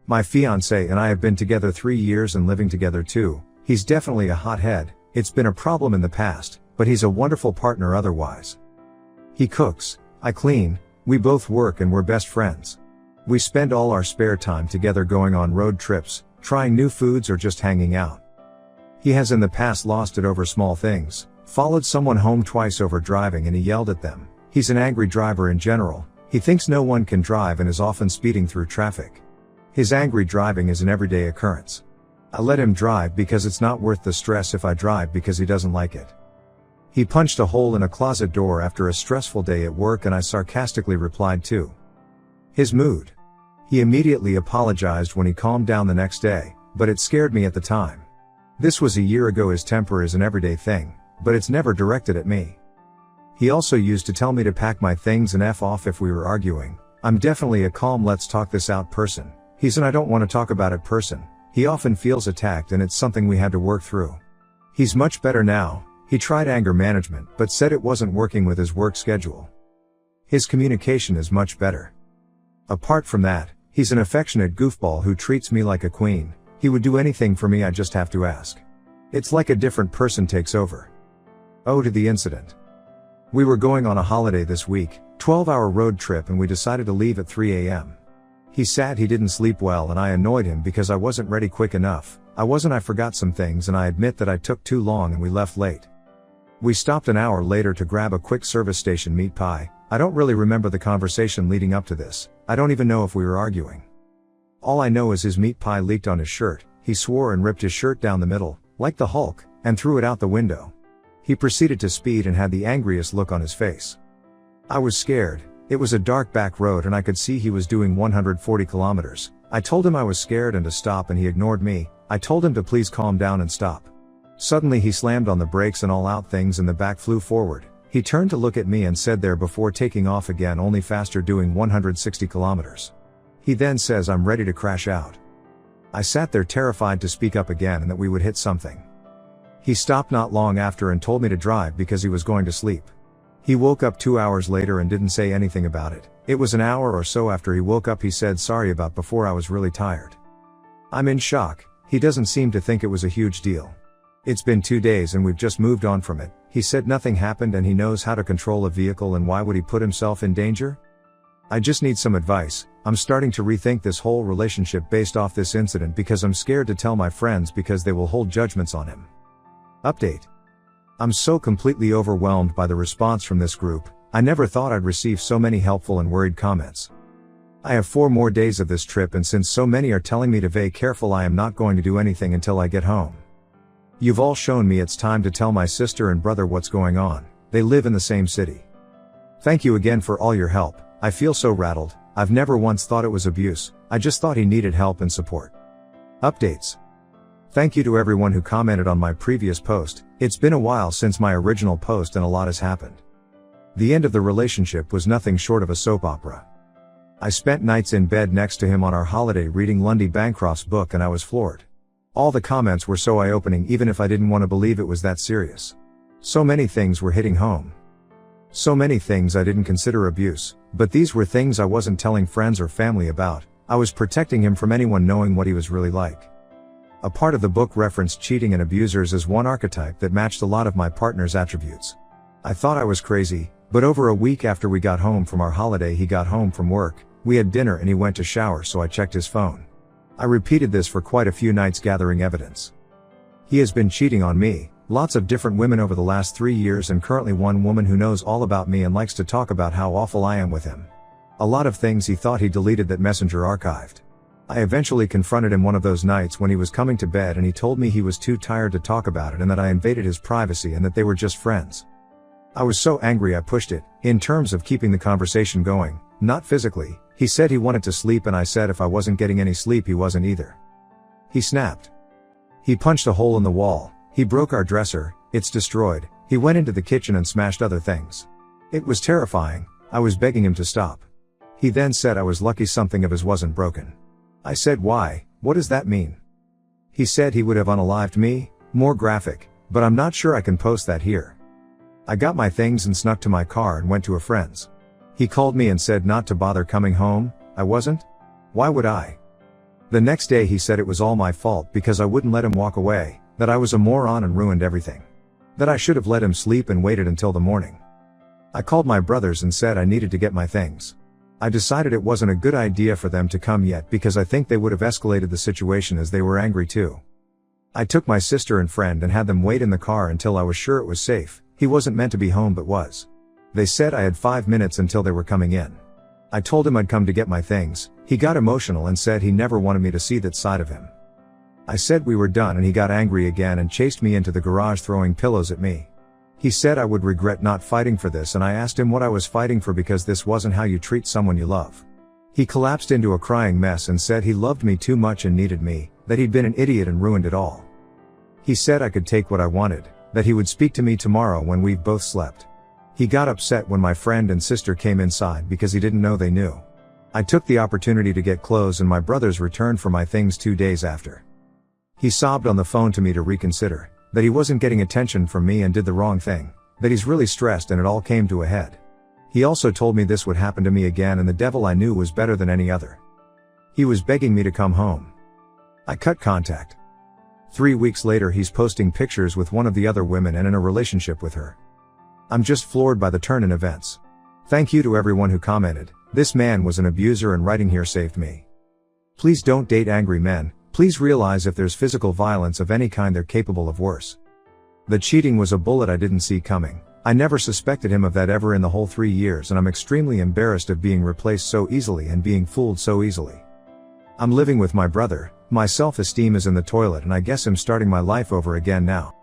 My fiancé and I have been together 3 years and living together too. He's definitely a hothead. It's been a problem in the past, but he's a wonderful partner otherwise. He cooks, I clean, we both work and we're best friends. We spend all our spare time together going on road trips, trying new foods or just hanging out. He has in the past lost it over small things, followed someone home twice over driving and he yelled at them. He's an angry driver in general. He thinks no one can drive and is often speeding through traffic. His angry driving is an everyday occurrence. I let him drive because it's not worth the stress if I drive because he doesn't like it. He punched a hole in a closet door after a stressful day at work and I sarcastically replied to his mood. He immediately apologized when he calmed down the next day, but it scared me at the time. This was a year ago. His temper is an everyday thing, but it's never directed at me. He also used to tell me to pack my things and F off if we were arguing. I'm definitely a calm let's talk this out person. He's an I don't want to talk about it person. He often feels attacked and it's something we had to work through. He's much better now. He tried anger management but said it wasn't working with his work schedule. His communication is much better. Apart from that, he's an affectionate goofball who treats me like a queen. He would do anything for me, I just have to ask. It's like a different person takes over. Oh, to the incident. We were going on a holiday this week, 12-hour road trip, and we decided to leave at 3 a.m. He said he didn't sleep well and I annoyed him because I wasn't ready quick enough. I forgot some things and I admit that I took too long and we left late. We stopped an hour later to grab a quick service station meat pie. I don't really remember the conversation leading up to this. I don't even know if we were arguing. All I know is his meat pie leaked on his shirt. He swore and ripped his shirt down the middle, like the Hulk, and threw it out the window. He proceeded to speed and had the angriest look on his face. I was scared. It was a dark back road and I could see he was doing 140 kilometers. I told him I was scared and to stop and he ignored me. I told him to please calm down and stop. Suddenly he slammed on the brakes and all out things in the back flew forward. He turned to look at me and said there before taking off again, only faster, doing 160 kilometers. He then says I'm ready to crash out. I sat there terrified to speak up again and that we would hit something. He stopped not long after and told me to drive because he was going to sleep. He woke up 2 hours later and didn't say anything about it. It was an hour or so after he woke up he said sorry about before, I was really tired. I'm in shock. He doesn't seem to think it was a huge deal. It's been 2 days and we've just moved on from it. He said nothing happened and he knows how to control a vehicle and why would he put himself in danger? I just need some advice. I'm starting to rethink this whole relationship based off this incident because I'm scared to tell my friends because they will hold judgments on him. Update. I'm so completely overwhelmed by the response from this group. I never thought I'd receive so many helpful and worried comments. I have 4 more days of this trip and since so many are telling me to be careful, I am not going to do anything until I get home. You've all shown me it's time to tell my sister and brother what's going on. They live in the same city. Thank you again for all your help. I feel so rattled. I've never once thought it was abuse. I just thought he needed help and support. Updates. Thank you to everyone who commented on my previous post. It's been a while since my original post and a lot has happened. The end of the relationship was nothing short of a soap opera. I spent nights in bed next to him on our holiday reading Lundy Bancroft's book and I was floored. All the comments were so eye-opening even if I didn't want to believe it was that serious. So many things were hitting home. So many things I didn't consider abuse, but these were things I wasn't telling friends or family about. I was protecting him from anyone knowing what he was really like. A part of the book referenced cheating and abusers as one archetype that matched a lot of my partner's attributes. I thought I was crazy, but over a week after we got home from our holiday he got home from work, we had dinner and he went to shower so I checked his phone. I repeated this for quite a few nights gathering evidence. He has been cheating on me, lots of different women over the last 3 years and currently one woman who knows all about me and likes to talk about how awful I am with him. A lot of things he thought he deleted that Messenger archived. I eventually confronted him one of those nights when he was coming to bed and he told me he was too tired to talk about it and that I invaded his privacy and that they were just friends. I was so angry I pushed it, in terms of keeping the conversation going, not physically. He said he wanted to sleep and I said if I wasn't getting any sleep he wasn't either. He snapped. He punched a hole in the wall. He broke our dresser, it's destroyed. He went into the kitchen and smashed other things. It was terrifying. I was begging him to stop. He then said I was lucky something of his wasn't broken. I said why, what does that mean? He said he would have unalived me, more graphic, but I'm not sure I can post that here. I got my things and snuck to my car and went to a friend's. He called me and said not to bother coming home. I wasn't? Why would I? The next day he said it was all my fault because I wouldn't let him walk away, that I was a moron and ruined everything. That I should have let him sleep and waited until the morning. I called my brothers and said I needed to get my things. I decided it wasn't a good idea for them to come yet because I think they would have escalated the situation as they were angry too. I took my sister and friend and had them wait in the car until I was sure it was safe. He wasn't meant to be home but was. They said I had 5 minutes until they were coming in. I told him I'd come to get my things. He got emotional and said he never wanted me to see that side of him. I said we were done and he got angry again and chased me into the garage throwing pillows at me. He said I would regret not fighting for this and I asked him what I was fighting for because this wasn't how you treat someone you love. He collapsed into a crying mess and said he loved me too much and needed me, that he'd been an idiot and ruined it all. He said I could take what I wanted, that he would speak to me tomorrow when we've both slept. He got upset when my friend and sister came inside because he didn't know they knew. I took the opportunity to get clothes and my brothers returned for my things 2 days after. He sobbed on the phone to me to reconsider, that he wasn't getting attention from me and did the wrong thing, that he's really stressed and it all came to a head. He also told me this would happen to me again and the devil I knew was better than any other. He was begging me to come home. I cut contact. 3 weeks later he's posting pictures with one of the other women and in a relationship with her. I'm just floored by the turn in events. Thank you to everyone who commented. This man was an abuser and writing here saved me. Please don't date angry men. Please realize if there's physical violence of any kind they're capable of worse. The cheating was a bullet I didn't see coming. I never suspected him of that ever in the whole 3 years and I'm extremely embarrassed of being replaced so easily and being fooled so easily. I'm living with my brother, my self-esteem is in the toilet and I guess I'm starting my life over again now.